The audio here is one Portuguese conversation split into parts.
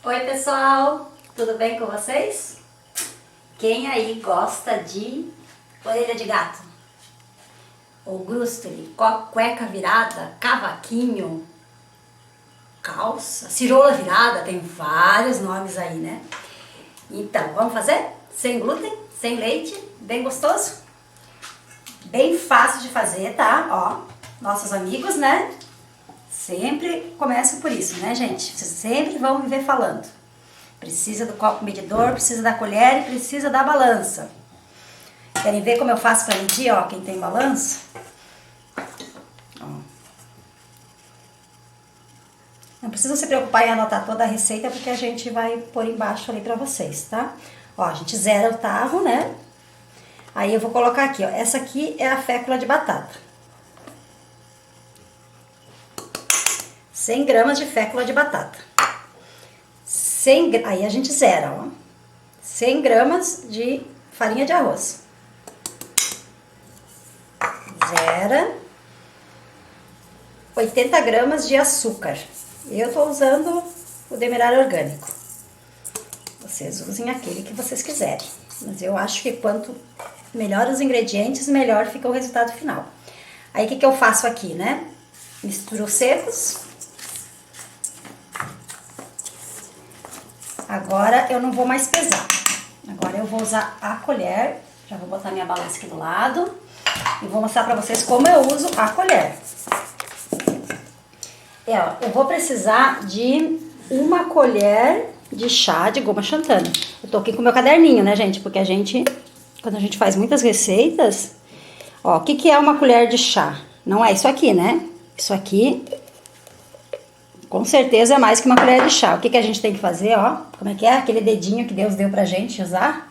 Oi pessoal, tudo bem com vocês? Quem aí gosta de orelha de gato? Ou grustule, cueca virada, cavaquinho, calça, cirola virada, tem vários nomes aí, né? Então, vamos fazer? Sem glúten, sem leite, bem gostoso? Bem fácil de fazer, tá? Ó, nossos amigos, né? Sempre começam por isso, né, gente? Vocês sempre vão me ver falando. Precisa do copo medidor, precisa da colher e precisa da balança. Querem ver como eu faço para medir, ó, quem tem balança? Ó. Não precisa se preocupar em anotar toda a receita, porque a gente vai pôr embaixo ali para vocês, tá? Ó, a gente zera o tarro, né? Aí eu vou colocar aqui, ó. Essa aqui é a fécula de batata. 100 gramas de fécula de batata. Aí a gente zera, ó. 100 gramas de farinha de arroz. Zera. 80 gramas de açúcar. Eu tô usando o demerara orgânico. Vocês usem aquele que vocês quiserem. Mas eu acho que quanto melhor os ingredientes, melhor fica o resultado final. Aí o que eu faço aqui, né? Misturo os secos. Agora eu não vou mais pesar. Agora eu vou usar a colher. Já vou botar minha balança aqui do lado. E vou mostrar pra vocês como eu uso a colher. Eu vou precisar de uma colher de chá de goma xantana. Eu tô aqui com o meu caderninho, né, gente? Porque quando a gente faz muitas receitas... Ó, o que é uma colher de chá? Não é isso aqui, né? Isso aqui... Com certeza é mais que uma colher de chá. O que a gente tem que fazer, ó? Como é que é? Aquele dedinho que Deus deu pra gente usar.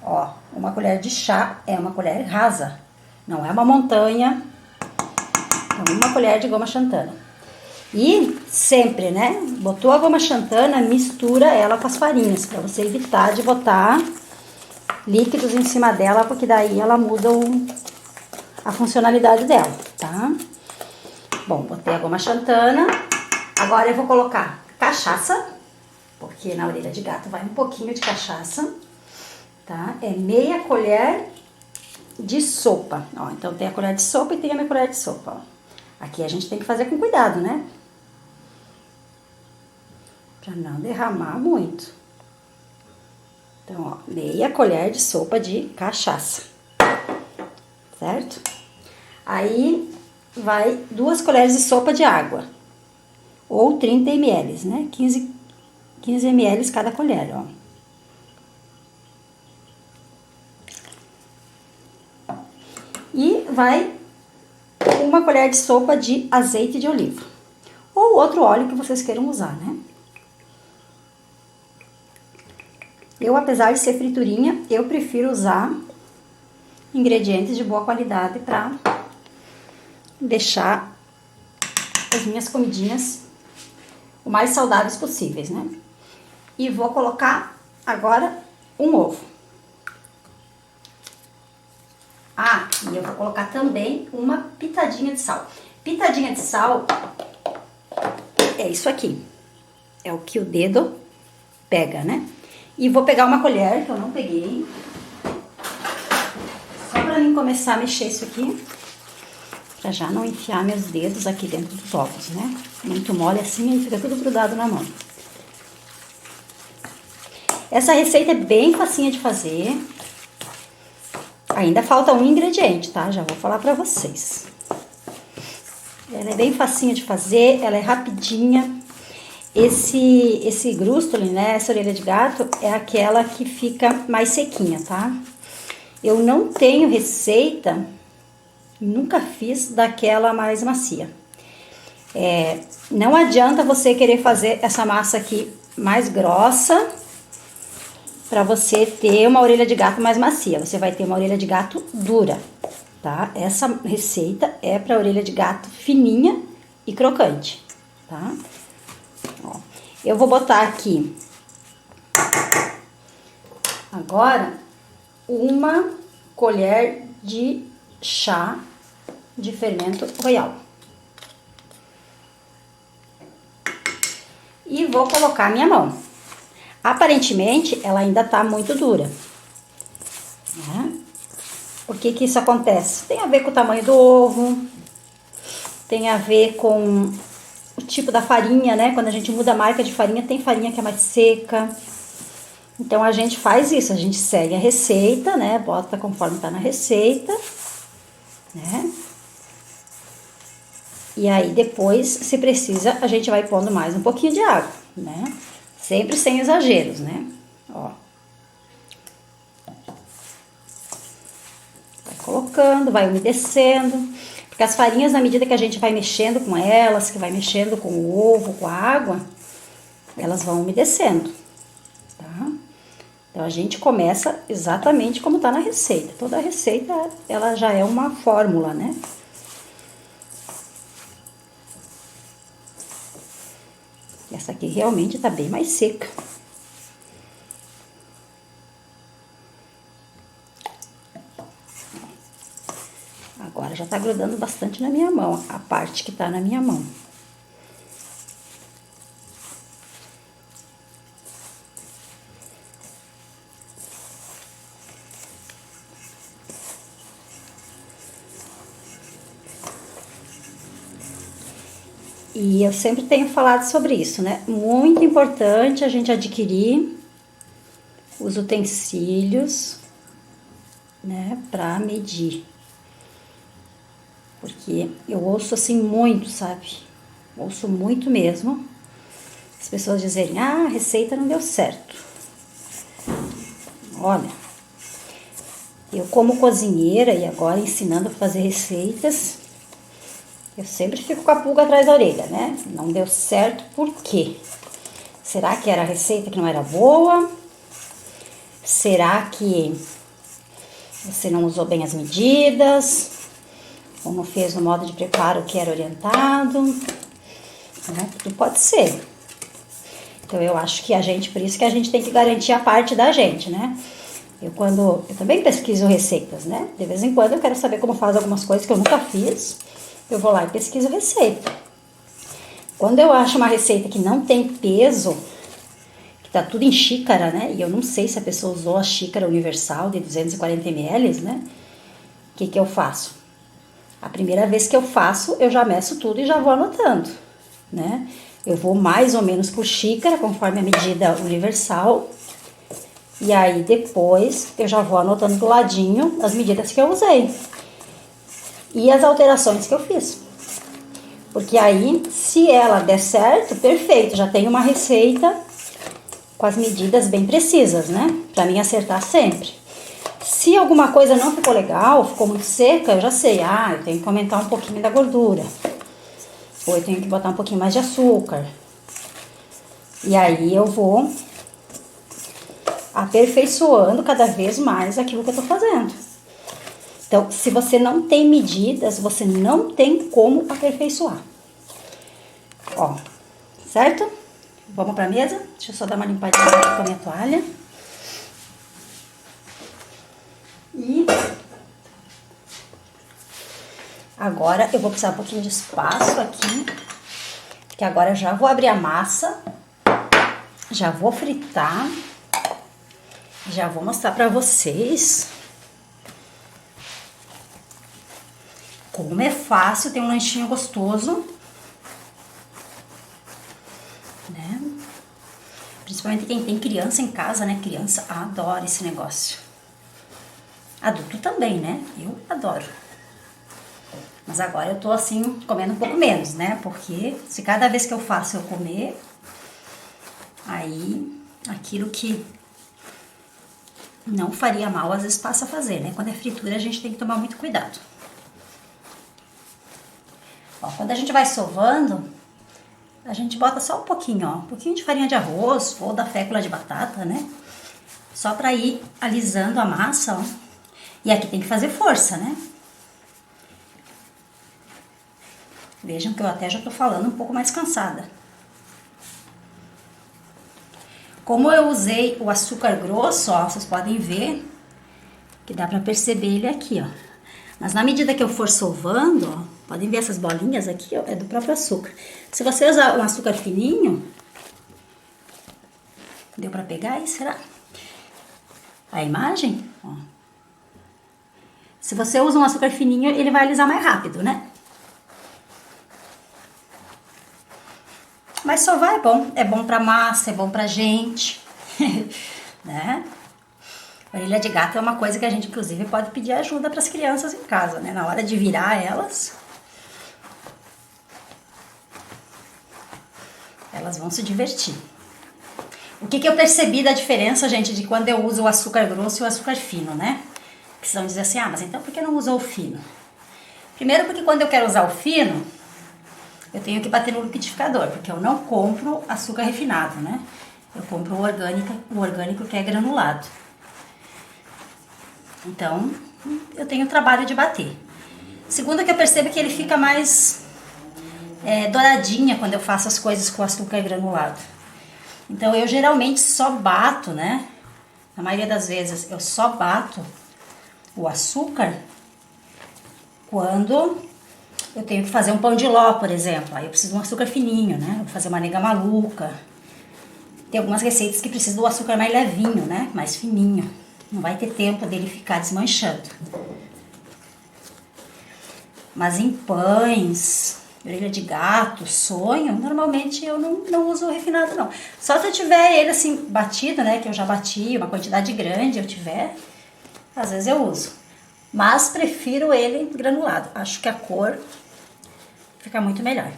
Ó, uma colher de chá é uma colher rasa. Não é uma montanha. É uma colher de goma xantana. E sempre, né? Botou a goma xantana, mistura ela com as farinhas. Pra você evitar de botar líquidos em cima dela, porque daí ela muda a funcionalidade dela, tá? Bom, botei a goma xantana. Agora eu vou colocar cachaça, porque na orelha de gato vai um pouquinho de cachaça, tá? É meia colher de sopa, ó. Então tem a colher de sopa e tem a minha colher de sopa, ó. Aqui a gente tem que fazer com cuidado, né? Pra não derramar muito. Então, ó, meia colher de sopa de cachaça, certo? Aí vai 2 colheres de sopa de água. Ou 30 ml, né? 15 ml cada colher, ó. E vai 1 colher de sopa de azeite de oliva. Ou outro óleo que vocês queiram usar, né? Eu, apesar de ser friturinha, eu prefiro usar ingredientes de boa qualidade para deixar as minhas comidinhas o mais saudáveis possíveis, né? E vou colocar agora um ovo. Ah, e eu vou colocar também uma pitadinha de sal. Pitadinha de sal é isso aqui. É o que o dedo pega, né? E vou pegar uma colher, que eu não peguei. Só pra mim começar a mexer isso aqui. Pra já não enfiar meus dedos aqui dentro dos ovos, né? Muito mole assim, aí fica tudo grudado na mão. Essa receita é bem facinha de fazer. Ainda falta um ingrediente, tá? Já vou falar pra vocês. Ela é bem facinha de fazer, ela é rapidinha. Esse grustule, né? Essa orelha de gato é aquela que fica mais sequinha, tá? Eu não tenho receita... Nunca fiz daquela mais macia. Não adianta você querer fazer essa massa aqui mais grossa para você ter uma orelha de gato mais macia. Você vai ter uma orelha de gato dura, tá? Essa receita é para orelha de gato fininha e crocante, tá? Ó, eu vou botar aqui agora 1 colher de chá de fermento royal. E vou colocar a minha mão. Aparentemente, ela ainda tá muito dura, né? Por que que isso acontece? Tem a ver com o tamanho do ovo, tem a ver com o tipo da farinha, né? Quando a gente muda a marca de farinha, tem farinha que é mais seca. Então, a gente faz isso, a gente segue a receita, né? Bota conforme tá na receita, né? E aí, depois, se precisa, a gente vai pondo mais um pouquinho de água, né? Sempre sem exageros, né? Ó. Vai colocando, vai umedecendo. Porque as farinhas, na medida que a gente vai mexendo com elas, que vai mexendo com o ovo, com a água, elas vão umedecendo, tá? Então, a gente começa exatamente como tá na receita. Toda a receita, ela já é uma fórmula, né? Essa aqui realmente tá bem mais seca. Agora já tá grudando bastante na minha mão, a parte que tá na minha mão. E eu sempre tenho falado sobre isso, né? Muito importante a gente adquirir os utensílios, né, para medir. Porque eu ouço assim muito, sabe? Ouço muito mesmo. As pessoas dizerem, ah, a receita não deu certo. Olha, eu como cozinheira e agora ensinando a fazer receitas, eu sempre fico com a pulga atrás da orelha, né? Não deu certo, por quê? Será que era a receita que não era boa? Será que você não usou bem as medidas? Ou não fez no modo de preparo que era orientado? Né? Tudo pode ser. Então, eu acho que por isso que a gente tem que garantir a parte da gente, né? Eu também pesquiso receitas, né? De vez em quando eu quero saber como faz algumas coisas que eu nunca fiz. Eu vou lá e pesquiso receita. Quando eu acho uma receita que não tem peso, que tá tudo em xícara, né? E eu não sei se a pessoa usou a xícara universal de 240 ml, né? O que que eu faço? A primeira vez que eu faço, eu já meço tudo e já vou anotando, né? Eu vou mais ou menos por xícara, conforme a medida universal. E aí, depois, eu já vou anotando do ladinho as medidas que eu usei. E as alterações que eu fiz. Porque aí, se ela der certo, perfeito, já tenho uma receita com as medidas bem precisas, né? Pra mim acertar sempre. Se alguma coisa não ficou legal, ficou muito seca, eu já sei, eu tenho que aumentar um pouquinho da gordura. Ou eu tenho que botar um pouquinho mais de açúcar. E aí eu vou aperfeiçoando cada vez mais aquilo que eu tô fazendo. Então, se você não tem medidas, você não tem como aperfeiçoar. Ó, certo? Vamos pra mesa? Deixa eu só dar uma limpadinha aqui com a minha toalha. E agora eu vou precisar um pouquinho de espaço aqui, porque agora eu já vou abrir a massa, já vou fritar, já vou mostrar pra vocês como é fácil ter um lanchinho gostoso, né? Principalmente quem tem criança em casa, né? Criança adora esse negócio. Adulto também, né? Eu adoro. Mas agora eu tô assim, comendo um pouco menos, né? Porque se cada vez que eu faço eu comer, aí aquilo que não faria mal, às vezes passa a fazer, né? Quando é fritura, a gente tem que tomar muito cuidado. Ó, quando a gente vai sovando, a gente bota só um pouquinho, ó. Um pouquinho de farinha de arroz ou da fécula de batata, né? Só pra ir alisando a massa, ó. E aqui tem que fazer força, né? Vejam que eu até já tô falando um pouco mais cansada. Como eu usei o açúcar grosso, ó, vocês podem ver que dá pra perceber ele aqui, ó. Mas na medida que eu for sovando, ó, podem ver essas bolinhas aqui, ó, é do próprio açúcar. Se você usar um açúcar fininho, Deu pra pegar aí, será? A imagem, ó. Se você usa um açúcar fininho, ele vai alisar mais rápido, né? Mas só vai, é bom pra massa, é bom pra gente, né? Orelha de gato é uma coisa que a gente, inclusive, pode pedir ajuda para as crianças em casa, né? Na hora de virar elas vão se divertir. O que eu percebi da diferença, gente, de quando eu uso o açúcar grosso e o açúcar fino, né? Que vocês vão dizer assim, mas então por que não usou o fino? Primeiro porque quando eu quero usar o fino, eu tenho que bater no liquidificador, porque eu não compro açúcar refinado, né? Eu compro o orgânico que é granulado. Então, eu tenho o trabalho de bater. Segundo que eu percebo que ele fica mais douradinha quando eu faço as coisas com açúcar granulado. Então, eu geralmente só bato, né? Na maioria das vezes, eu só bato o açúcar quando eu tenho que fazer um pão de ló, por exemplo. Aí eu preciso de um açúcar fininho, né? Vou fazer uma nega maluca. Tem algumas receitas que precisam do açúcar mais levinho, né? Mais fininho. Não vai ter tempo dele ficar desmanchando. Mas em pães, orelha de gato, sonho, normalmente eu não uso refinado, não. Só se eu tiver ele assim batido, né? Que eu já bati, uma quantidade grande eu tiver, às vezes eu uso. Mas prefiro ele granulado. Acho que a cor fica muito melhor.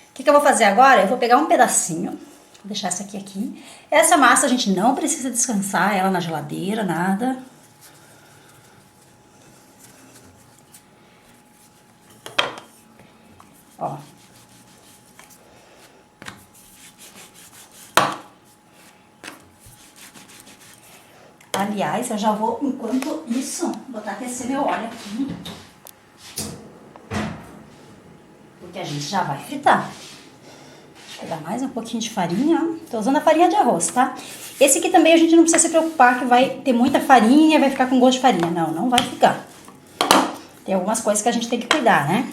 O que eu vou fazer agora? Eu vou pegar um pedacinho, vou deixar essa aqui. Essa massa a gente não precisa descansar ela na geladeira, nada. Ó. Aliás, eu já vou, enquanto isso, botar aquecer meu óleo aqui. Porque a gente já vai fritar. Vou pegar mais um pouquinho de farinha. Tô usando a farinha de arroz, tá? Esse aqui também a gente não precisa se preocupar que vai ter muita farinha e vai ficar com gosto de farinha. Não, não vai ficar. Tem algumas coisas que a gente tem que cuidar, né?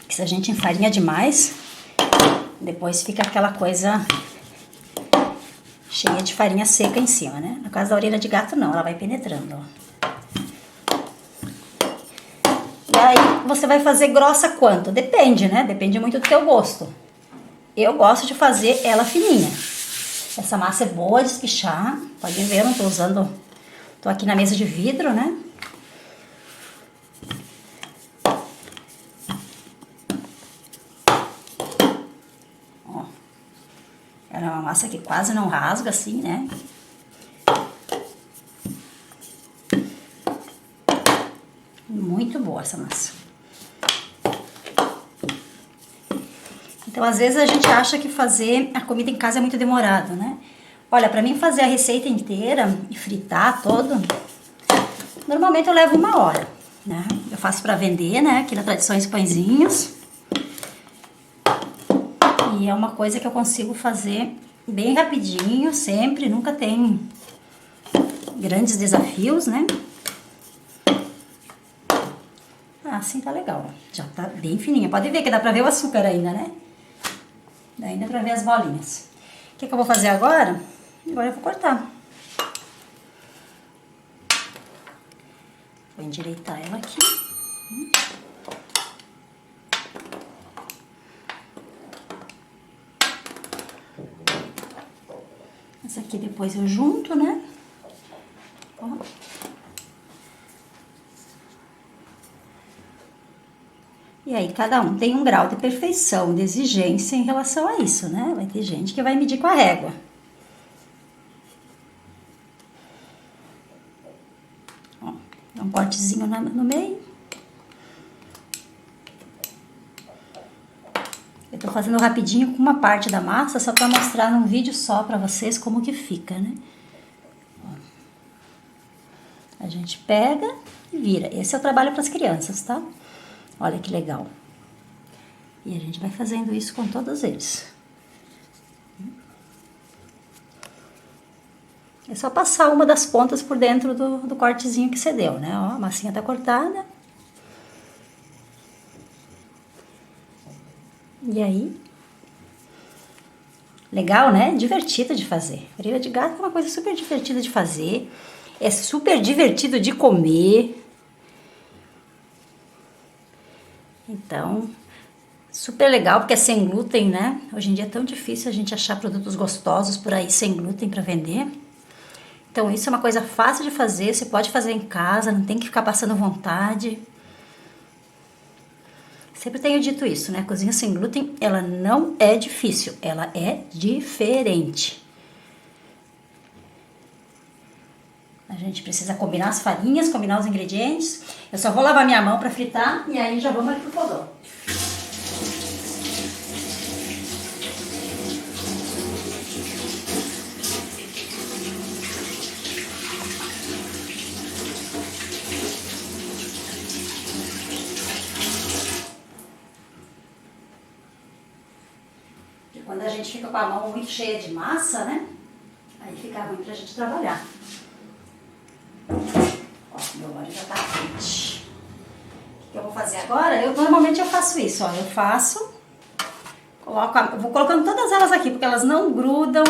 Que se a gente enfarinha demais, depois fica aquela coisa cheia de farinha seca em cima, né? No caso da orelha de gato, não. Ela vai penetrando, ó. E aí, você vai fazer grossa quanto? Depende, né? Depende muito do teu gosto. Eu gosto de fazer ela fininha. Essa massa é boa de espichar. Pode ver, eu não tô usando... Tô aqui na mesa de vidro, né? Ó. Ela é uma massa que quase não rasga, assim, né? Muito boa essa massa. Então, às vezes, a gente acha que fazer a comida em casa é muito demorado, né? Olha, pra mim fazer a receita inteira e fritar todo, normalmente eu levo 1 hora, né? Eu faço pra vender, né? Aqui na Tradições Pãezinhos. E é uma coisa que eu consigo fazer bem rapidinho, sempre, nunca tem grandes desafios, né? Ah, assim tá legal, ó. Já tá bem fininha. Pode ver que dá pra ver o açúcar ainda, né? Dá ainda pra ver as bolinhas. O que eu vou fazer agora? Agora eu vou cortar. Vou endireitar ela aqui. Essa aqui depois eu junto, né? Ó. E aí, cada um tem um grau de perfeição, de exigência em relação a isso, né? Vai ter gente que vai medir com a régua. Ó, dá um cortezinho no meio. Eu tô fazendo rapidinho com uma parte da massa, só pra mostrar num vídeo só pra vocês como que fica, né? Ó. A gente pega e vira. Esse é o trabalho pras crianças, tá? Olha que legal. E a gente vai fazendo isso com todos eles. É só passar uma das pontas por dentro do cortezinho que você deu, né? Ó, a massinha tá cortada. E aí, Legal, né? Divertido de fazer. Orelha de gato é uma coisa super divertida de fazer. É super divertido de comer. Então, super legal porque é sem glúten, né? Hoje em dia é tão difícil a gente achar produtos gostosos por aí sem glúten para vender. Então, isso é uma coisa fácil de fazer. Você pode fazer em casa, não tem que ficar passando vontade. Sempre tenho dito isso, né? Cozinha sem glúten, ela não é difícil, ela é diferente. A gente precisa combinar as farinhas, combinar os ingredientes. Eu só vou lavar minha mão para fritar e aí já vamos ali pro fogão. Quando a gente fica com a mão muito cheia de massa, né? Aí fica ruim pra gente trabalhar. Ó, meu óleo já tá quente. O que eu vou fazer agora? Normalmente eu faço isso, ó. Eu faço, eu vou colocando todas elas aqui, porque elas não grudam.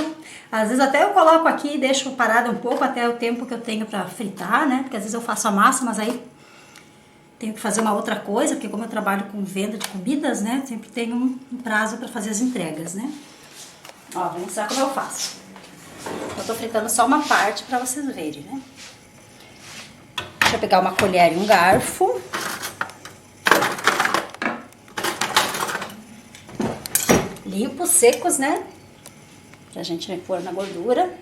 Às vezes até eu coloco aqui e deixo parada um pouco até o tempo que eu tenho pra fritar, né? Porque às vezes eu faço a massa, mas aí tenho que fazer uma outra coisa, porque como eu trabalho com venda de comidas, né? Sempre tenho um prazo para fazer as entregas, né? Ó, vou mostrar como eu faço. Eu tô fritando só uma parte para vocês verem, né? Deixa eu pegar uma colher e um garfo. Limpos, secos, né? Pra gente pôr na gordura.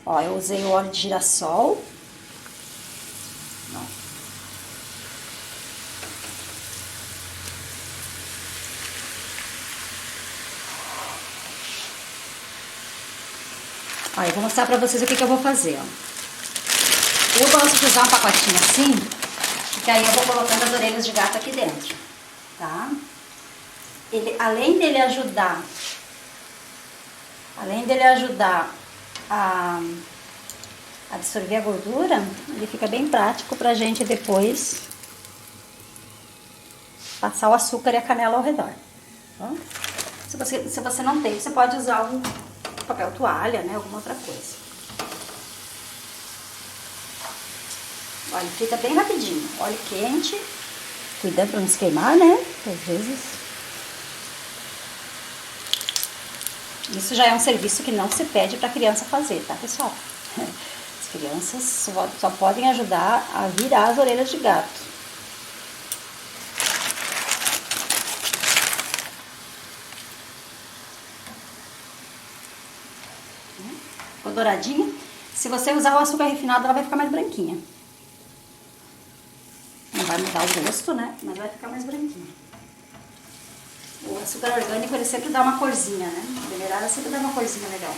Ó, eu usei o óleo de girassol. Ó. Ó, eu vou mostrar pra vocês o que eu vou fazer, ó. Eu gosto de usar um pacotinho assim, porque aí eu vou colocando as orelhas de gato aqui dentro, tá? Ele, além dele ajudar a absorver a gordura, ele fica bem prático pra gente depois passar o açúcar e a canela ao redor, tá? Se você não tem, você pode usar um papel toalha, né? Alguma outra coisa. Olha, frita bem rapidinho. Óleo quente. Cuidando pra não se queimar, né? Às vezes. Isso já é um serviço que não se pede pra criança fazer, tá, pessoal? As crianças só podem ajudar a virar as orelhas de gato. Ficou douradinha. Se você usar o açúcar refinado, ela vai ficar mais branquinha. Não vai mudar o gosto, né? Mas vai ficar mais branquinha. O açúcar orgânico, ele sempre dá uma corzinha, né? O demerara sempre dá uma corzinha legal.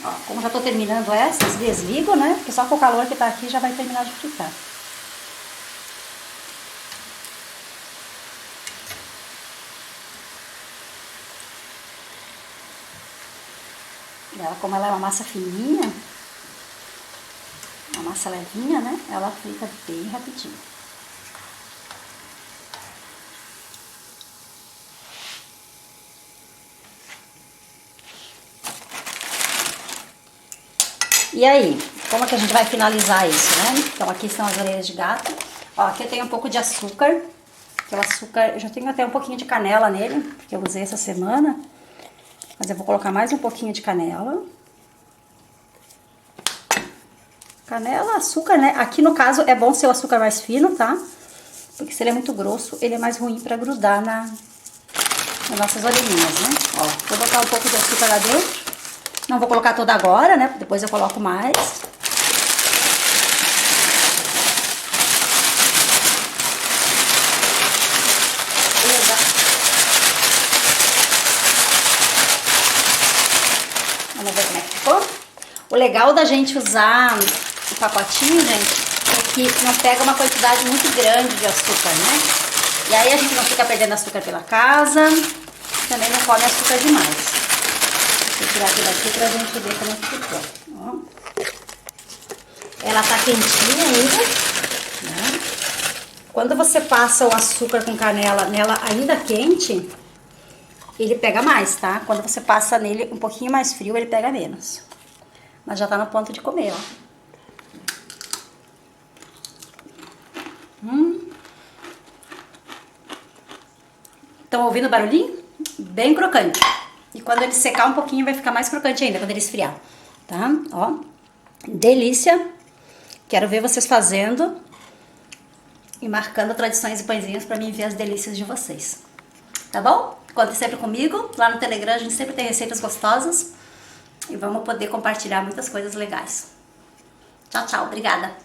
Ó, como já tô terminando essas, desligo, né? Porque só com o calor que tá aqui já vai terminar de fritar. Ela, como ela é uma massa fininha, uma massa levinha, né? Ela frita bem rapidinho. E aí, como é que a gente vai finalizar isso, né? Então aqui estão as orelhas de gato. Ó, aqui eu tenho um pouco de açúcar. Que o açúcar, eu já tenho até um pouquinho de canela nele, porque eu usei essa semana. Mas eu vou colocar mais um pouquinho de canela. Canela, açúcar, né? Aqui no caso é bom ser o açúcar mais fino, tá? Porque se ele é muito grosso, ele é mais ruim pra grudar nas nossas orelhinhas, né? Ó, vou botar um pouco de açúcar lá dentro. Não vou colocar toda agora, né? Depois eu coloco mais. Vamos ver como é que ficou. O legal da gente usar o pacotinho, gente, é que não pega uma quantidade muito grande de açúcar, né? E aí a gente não fica perdendo açúcar pela casa, também não come açúcar demais. Vou tirar aqui daqui pra gente ver como é que ficou. Ó. Ela tá quentinha ainda, né? Quando você passa o açúcar com canela nela ainda quente, ele pega mais, tá? Quando você passa nele um pouquinho mais frio, ele pega menos. Mas já tá no ponto de comer, ó. Estão ouvindo o barulhinho? Bem crocante. E quando ele secar um pouquinho, vai ficar mais crocante ainda, quando ele esfriar. Tá? Ó. Delícia. Quero ver vocês fazendo e marcando tradições e pãezinhos pra mim ver as delícias de vocês. Tá bom? Contem sempre comigo. Lá no Telegram a gente sempre tem receitas gostosas. E vamos poder compartilhar muitas coisas legais. Tchau, tchau. Obrigada.